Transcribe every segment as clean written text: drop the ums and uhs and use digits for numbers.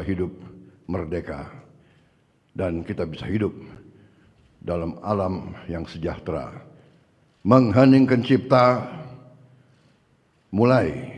hidup merdeka dan kita bisa hidup dalam alam yang sejahtera. Mengheningkan cipta mulai.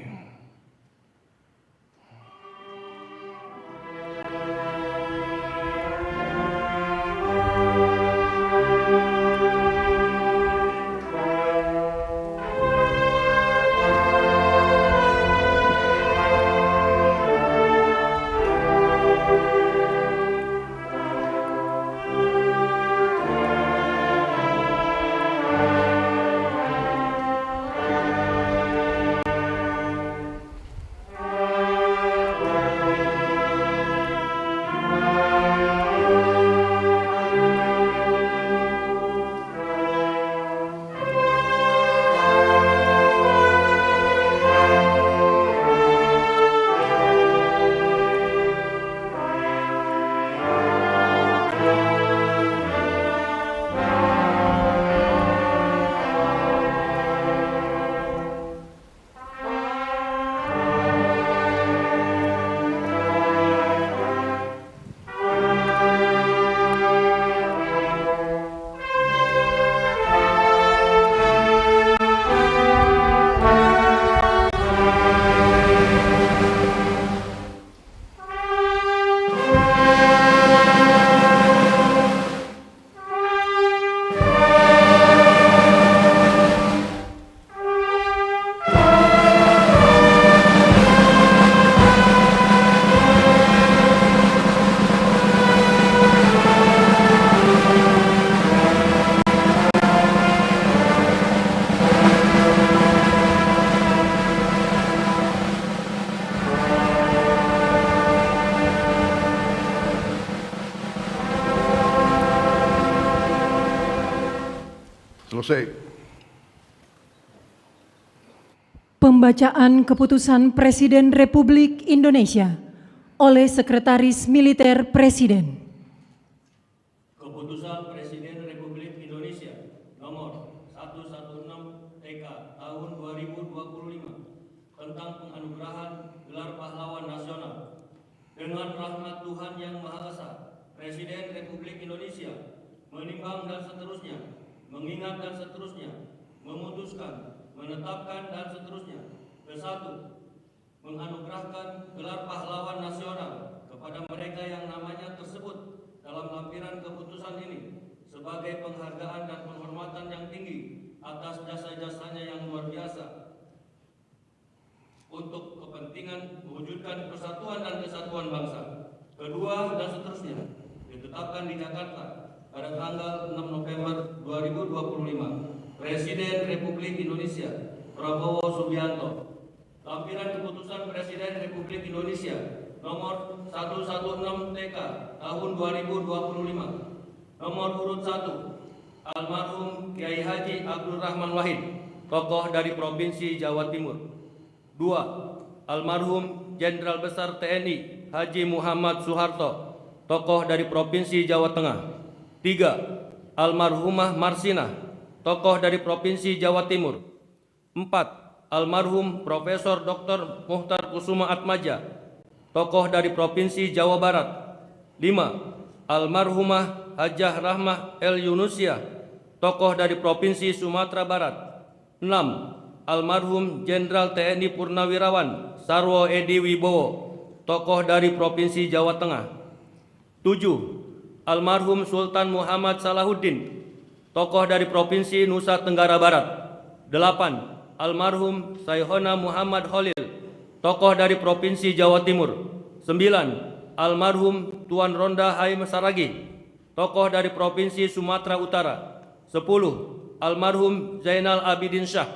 Selesai. Pembacaan Keputusan Presiden Republik Indonesia oleh Sekretaris Militer Presiden. Keputusan Presiden Republik Indonesia nomor 116 TK tahun 2025 tentang penganugerahan gelar pahlawan nasional. Dengan rahmat Tuhan Yang Maha Esa, Presiden Republik Indonesia menimbang dan seterusnya, mengingat dan seterusnya, memutuskan, menetapkan dan seterusnya. Ke-1, menganugerahkan gelar pahlawan nasional kepada mereka yang namanya tersebut dalam lampiran keputusan ini sebagai penghargaan dan penghormatan yang tinggi atas jasa-jasanya yang luar biasa untuk kepentingan mewujudkan persatuan dan kesatuan bangsa. Kedua, dan seterusnya, ditetapkan di Jakarta pada tanggal 6 November 2025, Presiden Republik Indonesia Prabowo Subianto. Lampiran Keputusan Presiden Republik Indonesia nomor 116 TK tahun 2025. Nomor urut 1, almarhum Kiai Haji Abdul Rahman Wahid, tokoh dari Provinsi Jawa Timur. 2, almarhum Jenderal Besar TNI Haji Muhammad Soeharto, tokoh dari Provinsi Jawa Tengah. 3, almarhumah Marsina, tokoh dari Provinsi Jawa Timur. 4, almarhum Profesor Dr. Muhtar Kusuma Atmaja, tokoh dari Provinsi Jawa Barat. 5, almarhumah Hajah Rahmah El Yunusia, tokoh dari Provinsi Sumatera Barat. 6, almarhum Jenderal TNI Purnawirawan Sarwo Edi Wibowo, tokoh dari Provinsi Jawa Tengah. 7, almarhum Sultan Muhammad Salahuddin, tokoh dari Provinsi Nusa Tenggara Barat. 8, almarhum Sayhona Muhammad Khalil, tokoh dari Provinsi Jawa Timur. 9, almarhum Tuan Ronda Haim Saragih, tokoh dari Provinsi Sumatera Utara. 10, almarhum Zainal Abidin Shah,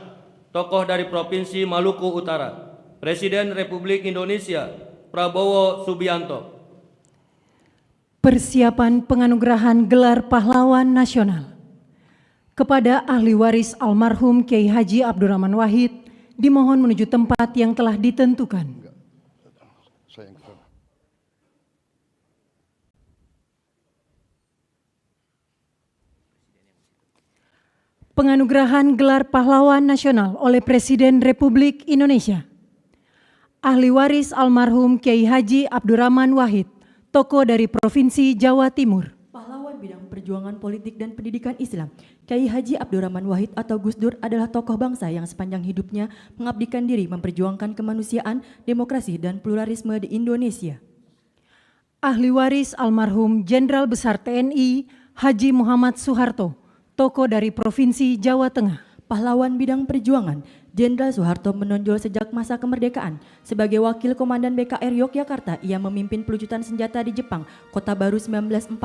tokoh dari Provinsi Maluku Utara. Presiden Republik Indonesia Prabowo Subianto. Persiapan penganugerahan gelar pahlawan nasional kepada ahli waris almarhum Kiai Haji Abdurrahman Wahid dimohon menuju tempat yang telah ditentukan. Penganugerahan gelar pahlawan nasional oleh Presiden Republik Indonesia. Ahli waris almarhum Kiai Haji Abdurrahman Wahid, tokoh dari Provinsi Jawa Timur. Pahlawan bidang perjuangan politik dan pendidikan Islam, Kiai Haji Abdurrahman Wahid atau Gus Dur adalah tokoh bangsa yang sepanjang hidupnya mengabdikan diri memperjuangkan kemanusiaan, demokrasi, dan pluralisme di Indonesia. Ahli waris almarhum Jenderal Besar TNI Haji Muhammad Soeharto, tokoh dari Provinsi Jawa Tengah. Pahlawan bidang perjuangan, Jenderal Soeharto menonjol sejak masa kemerdekaan. Sebagai wakil komandan BKR Yogyakarta, ia memimpin pelucutan senjata di Jepang, Kota Baru 1945.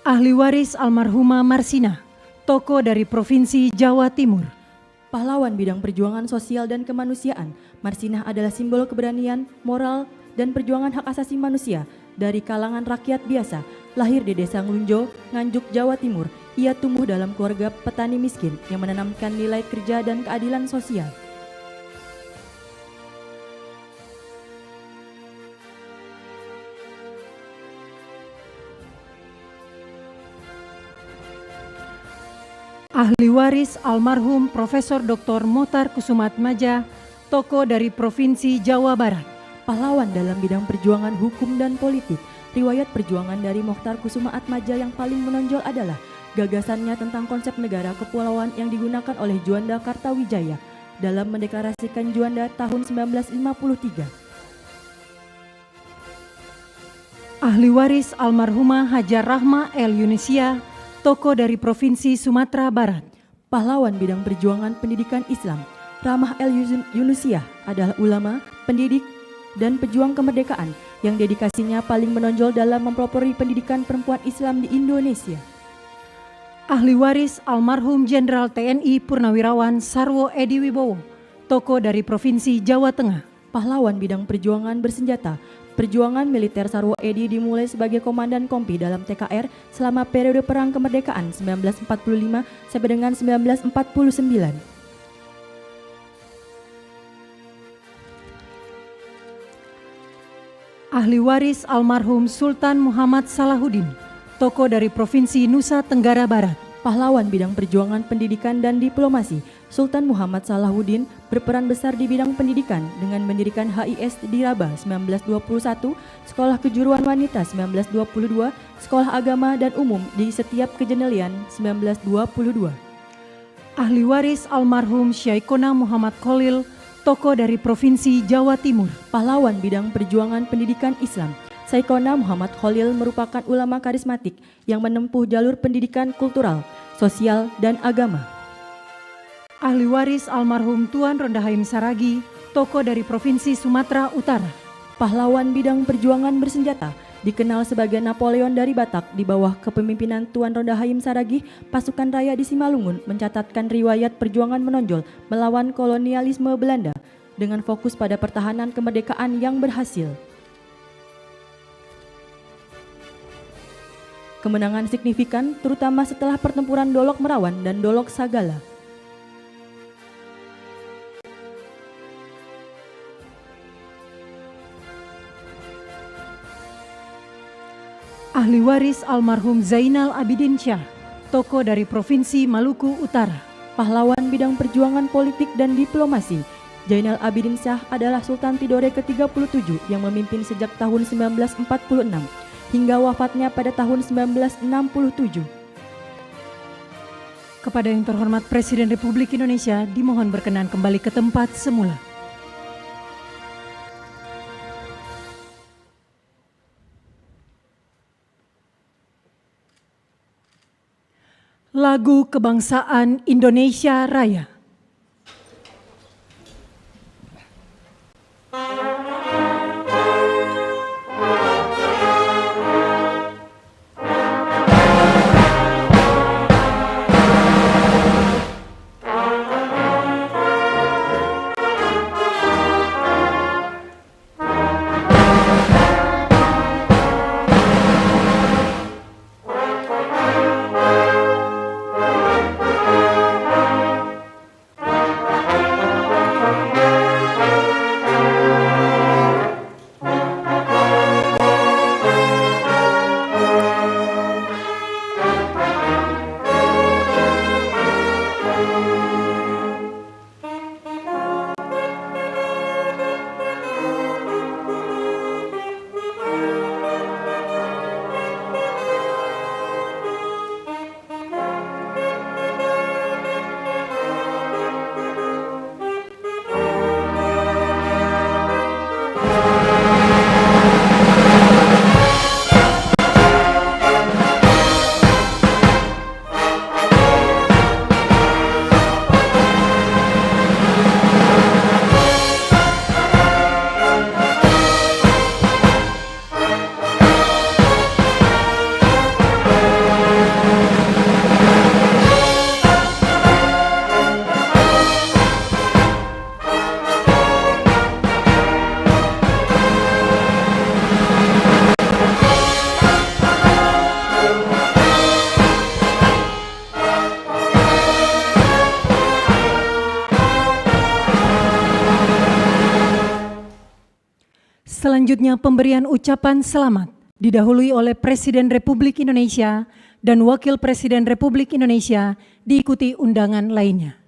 Ahli waris almarhumah Marsina, tokoh dari Provinsi Jawa Timur. Pahlawan bidang perjuangan sosial dan kemanusiaan, Marsinah adalah simbol keberanian, moral, dan perjuangan hak asasi manusia dari kalangan rakyat biasa. Lahir di Desa Nglunjo, Nganjuk, Jawa Timur, ia tumbuh dalam keluarga petani miskin yang menanamkan nilai kerja dan keadilan sosial. Ahli waris almarhum Profesor Dr. Mokhtar Kusumaatmadja, tokoh dari Provinsi Jawa Barat. Pahlawan dalam bidang perjuangan hukum dan politik, riwayat perjuangan dari Mokhtar Kusumaatmadja yang paling menonjol adalah gagasannya tentang konsep negara kepulauan yang digunakan oleh Juanda Kartawijaya dalam mendeklarasikan Juanda tahun 1953. Ahli waris almarhumah Hajar Rahma El Yunisia, tokoh dari Provinsi Sumatera Barat. Pahlawan bidang perjuangan pendidikan Islam, Rahmah El Yunisia adalah ulama, pendidik, dan pejuang kemerdekaan yang dedikasinya paling menonjol dalam mempelopori pendidikan perempuan Islam di Indonesia. Ahli waris almarhum Jenderal TNI Purnawirawan Sarwo Edi Wibowo, tokoh dari Provinsi Jawa Tengah. Pahlawan bidang perjuangan bersenjata, perjuangan militer Sarwo Edi dimulai sebagai komandan kompi dalam TKR selama periode Perang Kemerdekaan 1945 sampai dengan 1949. Ahli waris almarhum Sultan Muhammad Salahuddin, tokoh dari Provinsi Nusa Tenggara Barat. Pahlawan bidang perjuangan pendidikan dan diplomasi, Sultan Muhammad Salahuddin berperan besar di bidang pendidikan dengan mendirikan HIS di Rabah 1921, Sekolah Kejuruan Wanita 1922, Sekolah Agama dan Umum di setiap Kejenelian 1922. Ahli waris almarhum Syaikona Muhammad Khalil, tokoh dari Provinsi Jawa Timur. Pahlawan bidang perjuangan pendidikan Islam, Syaikona Muhammad Khalil merupakan ulama karismatik yang menempuh jalur pendidikan kultural, sosial, dan agama. Ahli waris almarhum Tuan Rondahaim Saragi, tokoh dari Provinsi Sumatera Utara. Pahlawan bidang perjuangan bersenjata, dikenal sebagai Napoleon dari Batak di bawah kepemimpinan Tuan Rondahaim Saragi, pasukan raya di Simalungun mencatatkan riwayat perjuangan menonjol melawan kolonialisme Belanda dengan fokus pada pertahanan kemerdekaan yang berhasil. Kemenangan signifikan terutama setelah pertempuran Dolok Merawan dan Dolok Sagala. Ahli waris almarhum Zainal Abidin Syah, tokoh dari Provinsi Maluku Utara. Pahlawan bidang perjuangan politik dan diplomasi, Zainal Abidin Syah adalah Sultan Tidore ke-37 yang memimpin sejak tahun 1946 hingga wafatnya pada tahun 1967. Kepada yang terhormat Presiden Republik Indonesia dimohon berkenan kembali ke tempat semula. Lagu Kebangsaan Indonesia Raya. Selanjutnya pemberian ucapan selamat didahului oleh Presiden Republik Indonesia dan Wakil Presiden Republik Indonesia diikuti undangan lainnya.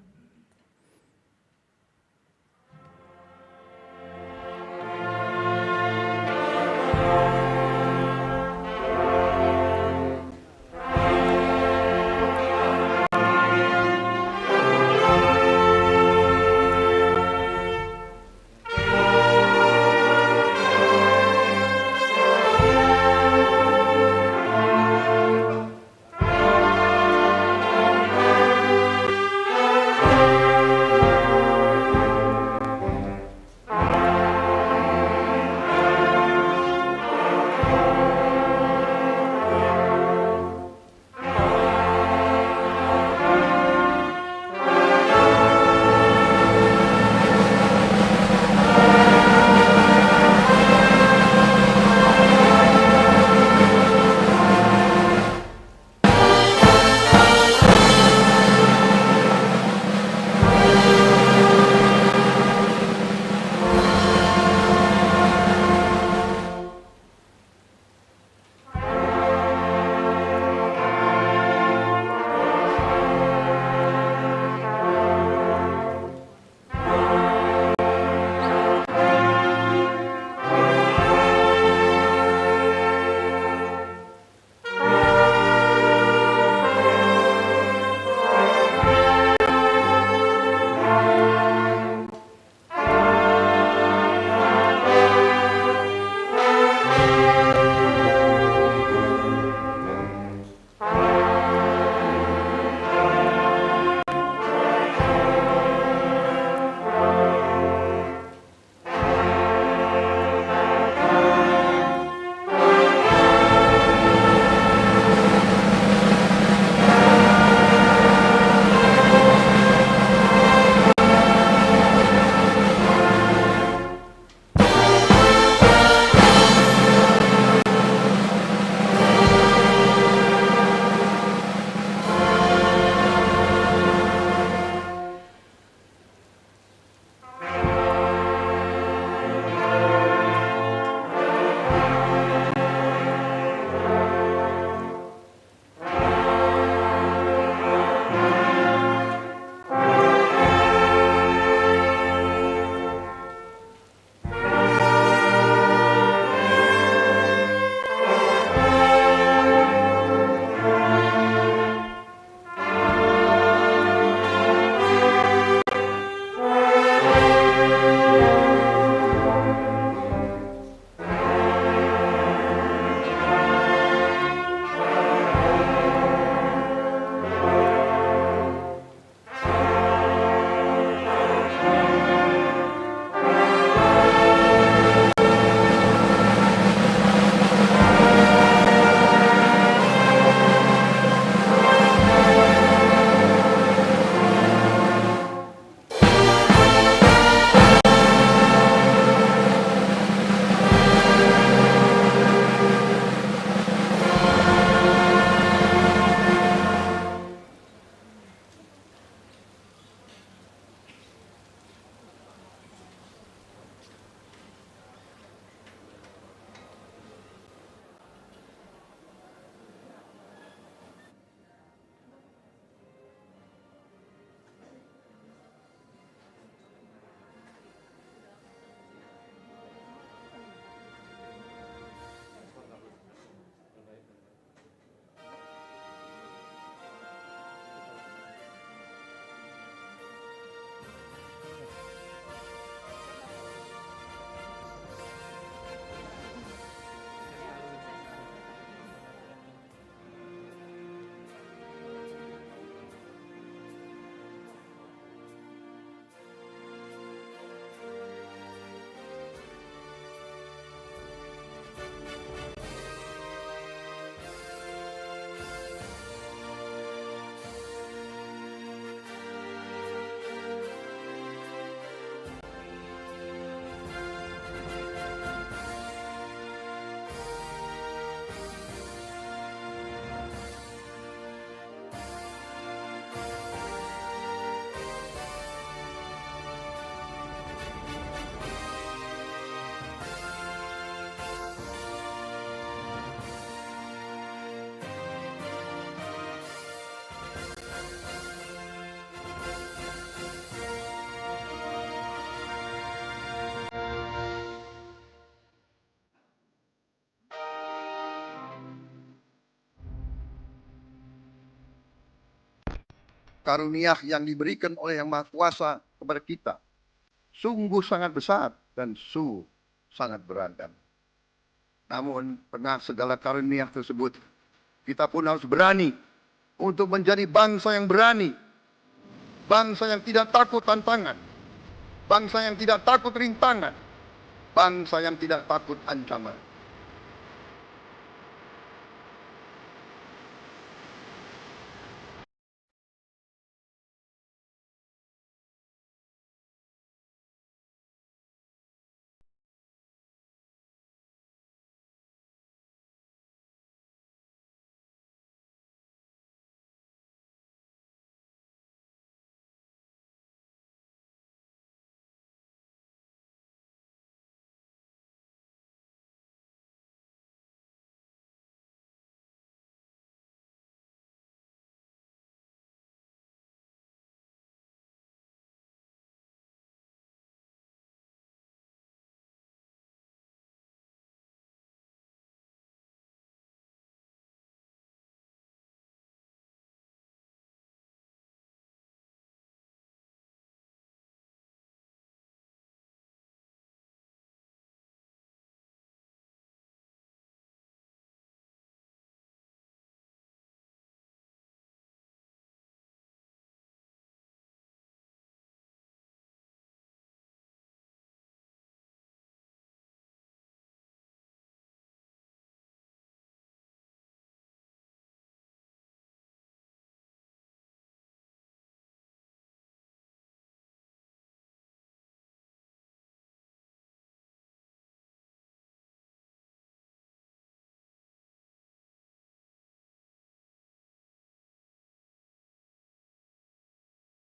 karunia yang diberikan oleh Yang Maha Kuasa kepada kita sungguh sangat besar dan sungguh sangat beragam. Namun, tengah segala karunia tersebut, kita pun harus berani untuk menjadi bangsa yang berani, bangsa yang tidak takut tantangan, bangsa yang tidak takut rintangan, bangsa yang tidak takut ancaman.